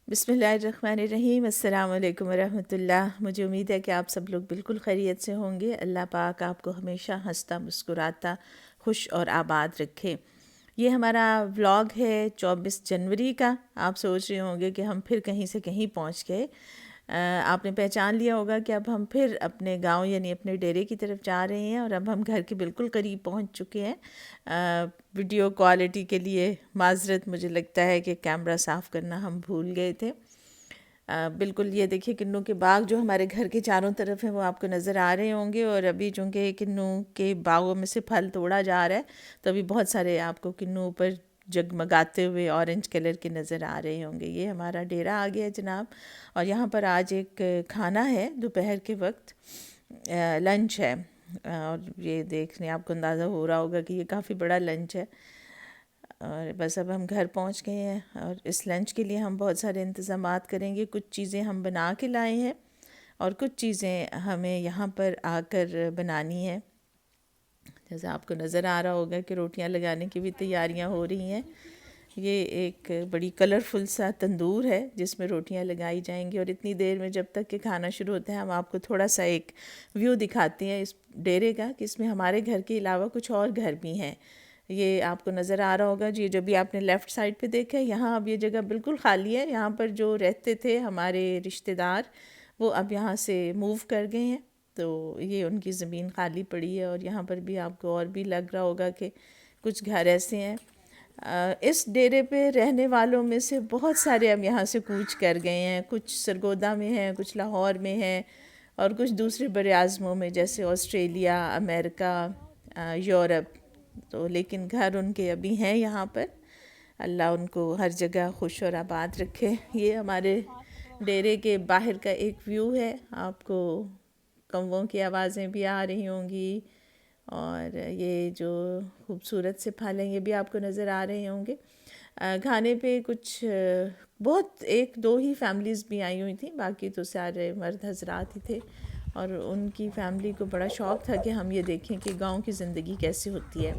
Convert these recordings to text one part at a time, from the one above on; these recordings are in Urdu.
بسم اللہ الرحمن الرحیم۔ السلام علیکم ورحمۃ اللہ۔ مجھے امید ہے کہ آپ سب لوگ بالکل خیریت سے ہوں گے۔ اللہ پاک آپ کو ہمیشہ ہنستا مسکراتا خوش اور آباد رکھے۔ یہ ہمارا ولاگ ہے 24 جنوری کا۔ آپ سوچ رہے ہوں گے کہ ہم پھر کہیں سے کہیں پہنچ گئے۔ آپ نے پہچان لیا ہوگا کہ اب ہم پھر اپنے گاؤں یعنی اپنے ڈیرے کی طرف جا رہے ہیں، اور اب ہم گھر کے بالکل قریب پہنچ چکے ہیں۔ ویڈیو کوالٹی کے لیے معذرت، مجھے لگتا ہے کہ کیمرہ صاف کرنا ہم بھول گئے تھے۔ بالکل یہ دیکھیے کنوں کے باغ جو ہمارے گھر کے چاروں طرف ہیں وہ آپ کو نظر آ رہے ہوں گے، اور ابھی چونکہ کنوں کے باغوں میں سے پھل توڑا جا رہا ہے تو ابھی بہت سارے آپ کو کنوں اوپر جگمگاتے ہوئے اورنج کلر کے نظر آ رہے ہوں گے۔ یہ ہمارا ڈیرہ آ گیا جناب، اور یہاں پر آج ایک کھانا ہے دوپہر کے وقت، لنچ ہے، اور یہ دیکھنے آپ کو اندازہ ہو رہا ہوگا کہ یہ کافی بڑا لنچ ہے۔ اور بس اب ہم گھر پہنچ گئے ہیں، اور اس لنچ کے لیے ہم بہت سارے انتظامات کریں گے۔ کچھ چیزیں ہم بنا کے لائے ہیں اور کچھ چیزیں ہمیں یہاں پر آ کر بنانی ہیں۔ جیسے آپ کو نظر آ رہا ہوگا کہ روٹیاں لگانے کی بھی تیاریاں ہو رہی ہیں۔ یہ ایک بڑی کلرفل سا تندور ہے جس میں روٹیاں لگائی جائیں گی، اور اتنی دیر میں جب تک کہ کھانا شروع ہوتا ہے ہم آپ کو تھوڑا سا ایک ویو دکھاتے ہیں اس ڈیرے کا، کہ اس میں ہمارے گھر کے علاوہ کچھ اور گھر بھی ہیں۔ یہ آپ کو نظر آ رہا ہوگا جی، جو بھی آپ نے لیفٹ سائڈ پہ دیکھا ہے، یہاں اب یہ جگہ بالکل خالی ہے۔ یہاں پر جو رہتے تھے ہمارے رشتہ دار وہ اب یہاں سے موو کر گئے ہیں، تو یہ ان کی زمین خالی پڑی ہے۔ اور یہاں پر بھی آپ کو اور بھی لگ رہا ہوگا کہ کچھ گھر ایسے ہیں۔ اس ڈیرے پہ رہنے والوں میں سے بہت سارے اب یہاں سے کوچ کر گئے ہیں، کچھ سرگودا میں ہیں، کچھ لاہور میں ہیں، اور کچھ دوسرے بر اعظموں میں جیسے آسٹریلیا، امریکہ، یورپ۔ تو لیکن گھر ان کے ابھی ہیں یہاں پر۔ اللہ ان کو ہر جگہ خوش اور آباد رکھے۔ یہ ہمارے ڈیرے کے باہر کا ایک ویو ہے، آپ کو کووں کی آوازیں بھی آ رہی ہوں گی، اور یہ جو خوبصورت سے پھل ہیں یہ بھی آپ کو نظر آ رہے ہوں گے۔ کھانے پہ کچھ بہت ایک دو ہی فیملیز بھی آئی ہوئی تھیں، باقی تو سارے مرد حضرات ہی تھے، اور ان کی فیملی کو بڑا شوق تھا کہ ہم یہ دیکھیں کہ گاؤں کی زندگی کیسی ہوتی ہے،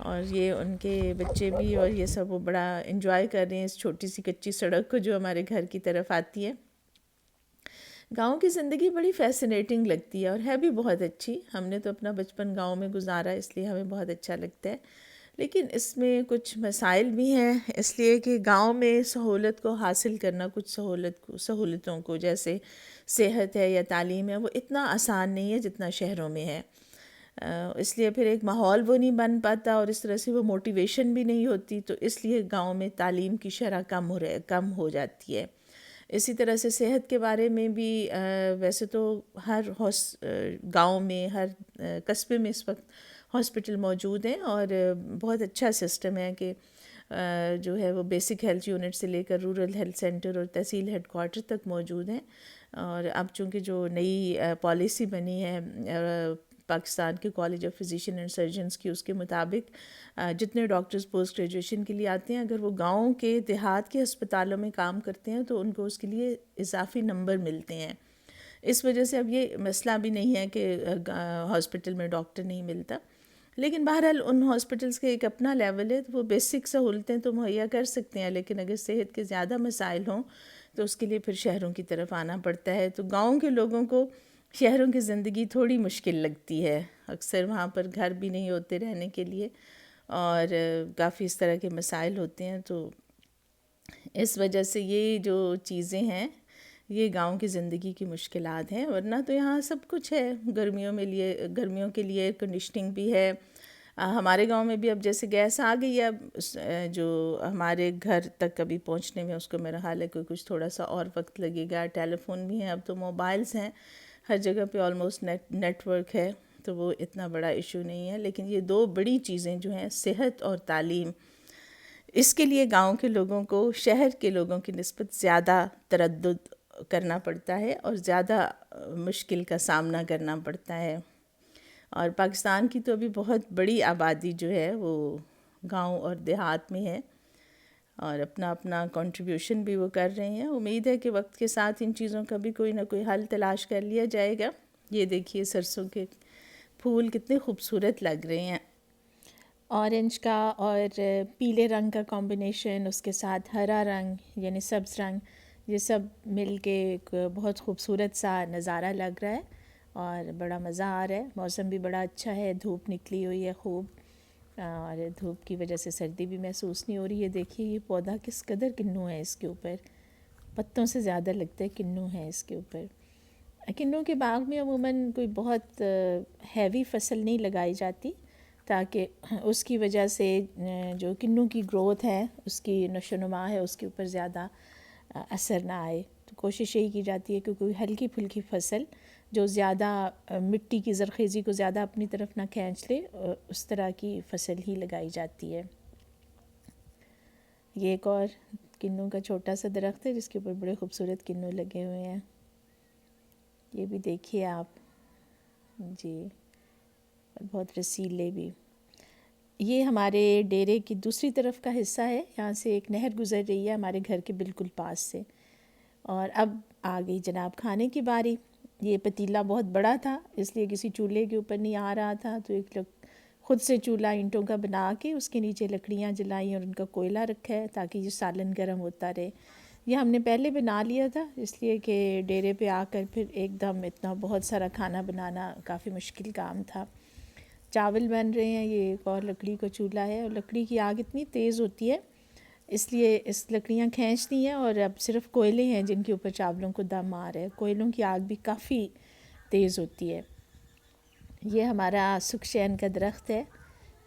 اور یہ ان کے بچے بھی اور یہ سب وہ بڑا انجوائے کر رہے ہیں اس چھوٹی سی کچی سڑک کو جو ہمارے گھر کی طرف آتی ہے۔ گاؤں کی زندگی بڑی فیسنیٹنگ لگتی ہے اور ہے بھی بہت اچھی۔ ہم نے تو اپنا بچپن گاؤں میں گزارا، اس لیے ہمیں بہت اچھا لگتا ہے، لیکن اس میں کچھ مسائل بھی ہیں، اس لیے کہ گاؤں میں سہولت کو حاصل کرنا، کچھ سہولتوں کو جیسے صحت ہے یا تعلیم ہے، وہ اتنا آسان نہیں ہے جتنا شہروں میں ہے۔ اس لیے پھر ایک ماحول وہ نہیں بن پاتا، اور اس طرح سے وہ موٹیویشن بھی نہیں ہوتی، تو اس لیے گاؤں میں تعلیم کی شرح کم ہو جاتی ہے۔ اسی طرح سے صحت کے بارے میں بھی ویسے تو ہر گاؤں میں، ہر قصبے میں اس وقت ہاسپٹل موجود ہیں، اور بہت اچھا سسٹم ہے کہ جو ہے وہ بیسک ہیلتھ یونٹ سے لے کر رورل ہیلتھ سینٹر اور تحصیل ہیڈ کوارٹر تک موجود ہیں۔ اور اب چونکہ جو نئی پالیسی بنی ہے پاکستان کے college of physician and surgeons کی، اس کے مطابق جتنے ڈاکٹرز پوسٹ گریجویشن کے لیے آتے ہیں، اگر وہ گاؤں کے دیہات کے ہسپتالوں میں کام کرتے ہیں تو ان کو اس کے لیے اضافی نمبر ملتے ہیں۔ اس وجہ سے اب یہ مسئلہ بھی نہیں ہے کہ ہاسپٹل میں ڈاکٹر نہیں ملتا، لیکن بہرحال ان ہاسپٹلس کا ایک اپنا لیول ہے، تو وہ بیسک سہولتیں تو مہیا کر سکتے ہیں، لیکن اگر صحت کے زیادہ مسائل ہوں تو اس کے لیے پھر شہروں کی طرف آنا پڑتا ہے۔ تو گاؤں کے لوگوں کو شہروں کی زندگی تھوڑی مشکل لگتی ہے، اکثر وہاں پر گھر بھی نہیں ہوتے رہنے کے لیے، اور کافی اس طرح کے مسائل ہوتے ہیں۔ تو اس وجہ سے یہ جو چیزیں ہیں یہ گاؤں کی زندگی کی مشکلات ہیں، ورنہ تو یہاں سب کچھ ہے۔ گرمیوں کے لیے ایئر کنڈیشننگ بھی ہے۔ ہمارے گاؤں میں بھی اب جیسے گیس آ گئی ہے، اب جو ہمارے گھر تک ابھی پہنچنے میں اس کو میرا خیال ہے کہ کچھ تھوڑا سا اور وقت لگے گا۔ ٹیلی فون بھی ہیں، اب تو موبائلز ہیں، ہر جگہ پہ آلموسٹ نیٹ ورک ہے، تو وہ اتنا بڑا ایشو نہیں ہے۔ لیکن یہ دو بڑی چیزیں جو ہیں، صحت اور تعلیم، اس کے لیے گاؤں کے لوگوں کو شہر کے لوگوں کی نسبت زیادہ تردد کرنا پڑتا ہے اور زیادہ مشکل کا سامنا کرنا پڑتا ہے۔ اور پاکستان کی تو ابھی بہت بڑی آبادی جو ہے وہ گاؤں اور دیہات میں ہے، اور اپنا اپنا کنٹریبیوشن بھی وہ کر رہے ہیں۔ امید ہے کہ وقت کے ساتھ ان چیزوں کا بھی کوئی نہ کوئی حل تلاش کر لیا جائے گا۔ یہ دیکھیے سرسوں کے پھول کتنے خوبصورت لگ رہے ہیں۔ اورنج کا اور پیلے رنگ کا کمبینیشن، اس کے ساتھ ہرا رنگ یعنی سبز رنگ، یہ سب مل کے ایک بہت خوبصورت سا نظارہ لگ رہا ہے اور بڑا مزہ آ رہا ہے۔ موسم بھی بڑا اچھا ہے، دھوپ نکلی ہوئی ہے خوب، اور دھوپ کی وجہ سے سردی بھی محسوس نہیں ہو رہی ہے۔ دیکھیے یہ پودا کس قدر کنو ہے، اس کے اوپر پتوں سے زیادہ لگتا ہے کنو ہے اس کے اوپر۔ کنوں کے باغ میں عموماً کوئی بہت ہیوی فصل نہیں لگائی جاتی تاکہ اس کی وجہ سے جو کنوں کی گروتھ ہے، اس کی نشو و نما ہے، اس کے اوپر زیادہ اثر نہ آئے۔ تو کوشش یہی کی جاتی ہے کہ کوئی ہلکی پھلکی فصل جو زیادہ مٹی کی زرخیزی کو زیادہ اپنی طرف نہ کھینچ لے، اس طرح کی فصل ہی لگائی جاتی ہے۔ یہ ایک اور کنوں کا چھوٹا سا درخت ہے جس کے اوپر بڑے خوبصورت کنوں لگے ہوئے ہیں، یہ بھی دیکھیے آپ جی، بہت رسیلے بھی۔ یہ ہمارے ڈیرے کی دوسری طرف کا حصہ ہے، یہاں سے ایک نہر گزر رہی ہے ہمارے گھر کے بالکل پاس سے۔ اور اب آ گئی جناب کھانے کی باری۔ یہ پتیلا بہت بڑا تھا، اس لیے کسی چولہے کے اوپر نہیں آ رہا تھا، تو ایک لوگ خود سے چولہا اینٹوں کا بنا کے اس کے نیچے لکڑیاں جلائیں اور ان کا کوئلہ رکھا ہے تاکہ یہ سالن گرم ہوتا رہے۔ یہ ہم نے پہلے بنا لیا تھا، اس لیے کہ ڈیرے پہ آ کر پھر ایک دم اتنا بہت سارا کھانا بنانا کافی مشکل کام تھا۔ چاول بن رہے ہیں، یہ ایک اور لکڑی کا چولہا ہے، اور لکڑی کی آگ اتنی تیز ہوتی ہے اس لیے اس لکڑیاں کھینچتی ہیں، اور اب صرف کوئلے ہیں جن کے اوپر چاولوں کو دم آ رہا ہے۔ کوئلوں کی آگ بھی کافی تیز ہوتی ہے۔ یہ ہمارا سکشین کا درخت ہے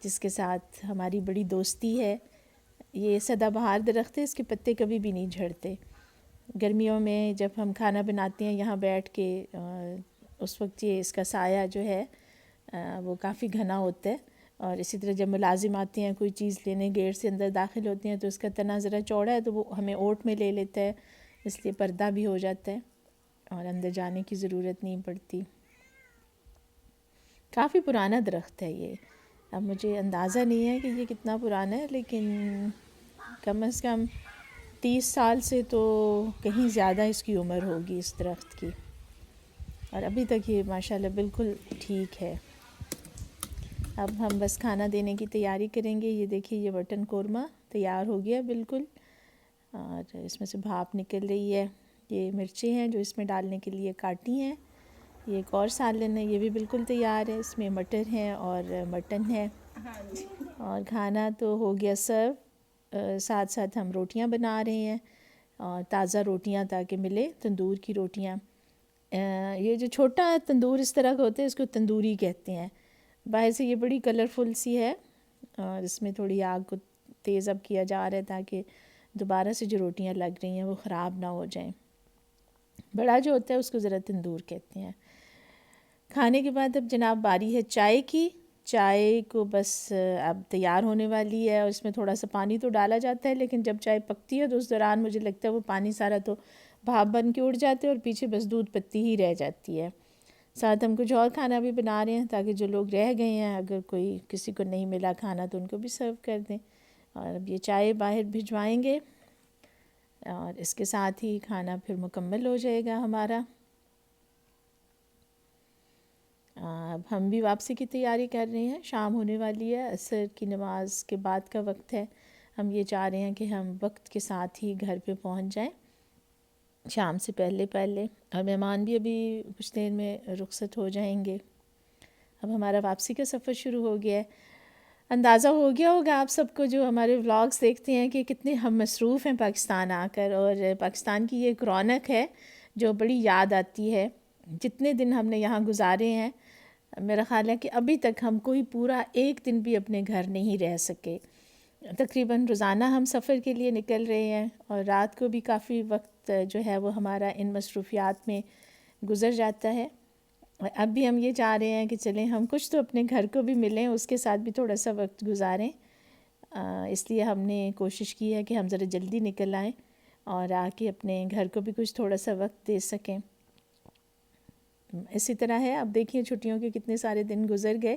جس کے ساتھ ہماری بڑی دوستی ہے۔ یہ سدا بہار درخت ہے، اس کے پتے کبھی بھی نہیں جھڑتے۔ گرمیوں میں جب ہم کھانا بناتے ہیں یہاں بیٹھ کے، اس وقت یہ اس کا سایہ جو ہے وہ کافی گھنا ہوتا ہے، اور اسی طرح جب ملازم آتے ہیں کوئی چیز لینے، گیٹ سے اندر داخل ہوتے ہیں تو اس کا تنا ذرا چوڑا ہے تو وہ ہمیں اوٹ میں لے لیتا ہے، اس لیے پردہ بھی ہو جاتا ہے اور اندر جانے کی ضرورت نہیں پڑتی۔ کافی پرانا درخت ہے یہ، اب مجھے اندازہ نہیں ہے کہ یہ کتنا پرانا ہے، لیکن کم از کم 30 سال سے تو کہیں زیادہ اس کی عمر ہوگی اس درخت کی، اور ابھی تک یہ ماشاءاللہ بالکل ٹھیک ہے۔ اب ہم بس کھانا دینے کی تیاری کریں گے۔ یہ دیکھیے یہ مٹن قورمہ تیار ہو گیا بالکل، اور اس میں سے بھاپ نکل رہی ہے۔ یہ مرچیں ہیں جو اس میں ڈالنے کے لیے کاٹی ہیں۔ یہ ایک اور سالن ہے، یہ بھی بالکل تیار ہے، اس میں مٹر ہیں اور مٹن ہے، اور کھانا تو ہو گیا سرو۔ ساتھ ساتھ ہم روٹیاں بنا رہے ہیں، اور تازہ روٹیاں تاکہ ملے، تندور کی روٹیاں۔ یہ جو چھوٹا تندور اس طرح کا ہوتا ہے اس کو تندوری کہتے ہیں۔ باہر سے یہ بڑی کلرفل سی ہے، اور اس میں تھوڑی آگ کو تیز اب کیا جا رہا ہے تاکہ دوبارہ سے جو روٹیاں لگ رہی ہیں وہ خراب نہ ہو جائیں۔ بڑا جو ہوتا ہے اس کو ذرا تندور کہتے ہیں۔ کھانے کے بعد اب جناب باری ہے چائے کی۔ چائے کو بس اب تیار ہونے والی ہے، اور اس میں تھوڑا سا پانی تو ڈالا جاتا ہے، لیکن جب چائے پکتی ہے تو اس دوران مجھے لگتا ہے وہ پانی سارا تو بھاپ بن کے اڑ جاتے ہیں اور پیچھے بس دودھ پتی ہی رہ جاتی ہے۔ ساتھ ہم کچھ اور کھانا بھی بنا رہے ہیں تاکہ جو لوگ رہ گئے ہیں، اگر کوئی کسی کو نہیں ملا کھانا تو ان کو بھی سرو کر دیں۔ اور اب یہ چائے باہر بھجوائیں گے، اور اس کے ساتھ ہی کھانا پھر مکمل ہو جائے گا ہمارا۔ اب ہم بھی واپسی کی تیاری کر رہے ہیں، شام ہونے والی ہے، عصر کی نماز کے بعد کا وقت ہے۔ ہم یہ چاہ رہے ہیں کہ ہم وقت کے ساتھ ہی گھر پہ پہنچ جائیں، شام سے پہلے پہلے، اور مہمان بھی ابھی کچھ دیر میں رخصت ہو جائیں گے۔ اب ہمارا واپسی کا سفر شروع ہو گیا ہے۔ اندازہ ہو گیا ہوگا آپ سب کو جو ہمارے ولاگز دیکھتے ہیں کہ کتنے ہم مصروف ہیں پاکستان آ کر، اور پاکستان کی یہ ایک رونق ہے جو بڑی یاد آتی ہے۔ جتنے دن ہم نے یہاں گزارے ہیں، میرا خیال ہے کہ ابھی تک ہم کوئی پورا ایک دن بھی اپنے گھر نہیں رہ سکے۔ تقریباً روزانہ ہم سفر کے لیے نکل رہے ہیں، اور رات کو بھی کافی وقت جو ہے وہ ہمارا ان مصروفیات میں گزر جاتا ہے۔ اب بھی ہم یہ چاہ رہے ہیں کہ چلیں ہم کچھ تو اپنے گھر کو بھی ملیں، اس کے ساتھ بھی تھوڑا سا وقت گزاریں۔ اس لیے ہم نے کوشش کی ہے کہ ہم ذرا جلدی نکل آئیں اور آ کے اپنے گھر کو بھی کچھ تھوڑا سا وقت دے سکیں۔ اسی طرح ہے، اب دیکھیں چھٹیوں کے کتنے سارے دن گزر گئے،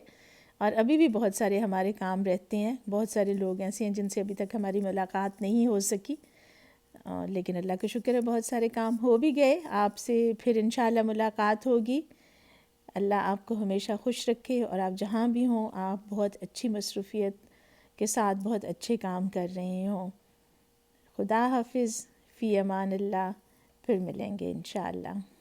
اور ابھی بھی بہت سارے ہمارے کام رہتے ہیں۔ بہت سارے لوگ ایسے ہیں جن سے ابھی تک ہماری ملاقات نہیں ہو سکی، لیکن اللہ کا شکر ہے بہت سارے کام ہو بھی گئے۔ آپ سے پھر انشاءاللہ ملاقات ہوگی۔ اللہ آپ کو ہمیشہ خوش رکھے، اور آپ جہاں بھی ہوں آپ بہت اچھی مصروفیت کے ساتھ بہت اچھے کام کر رہے ہوں۔ خدا حافظ، فی امان اللہ، پھر ملیں گے انشاءاللہ۔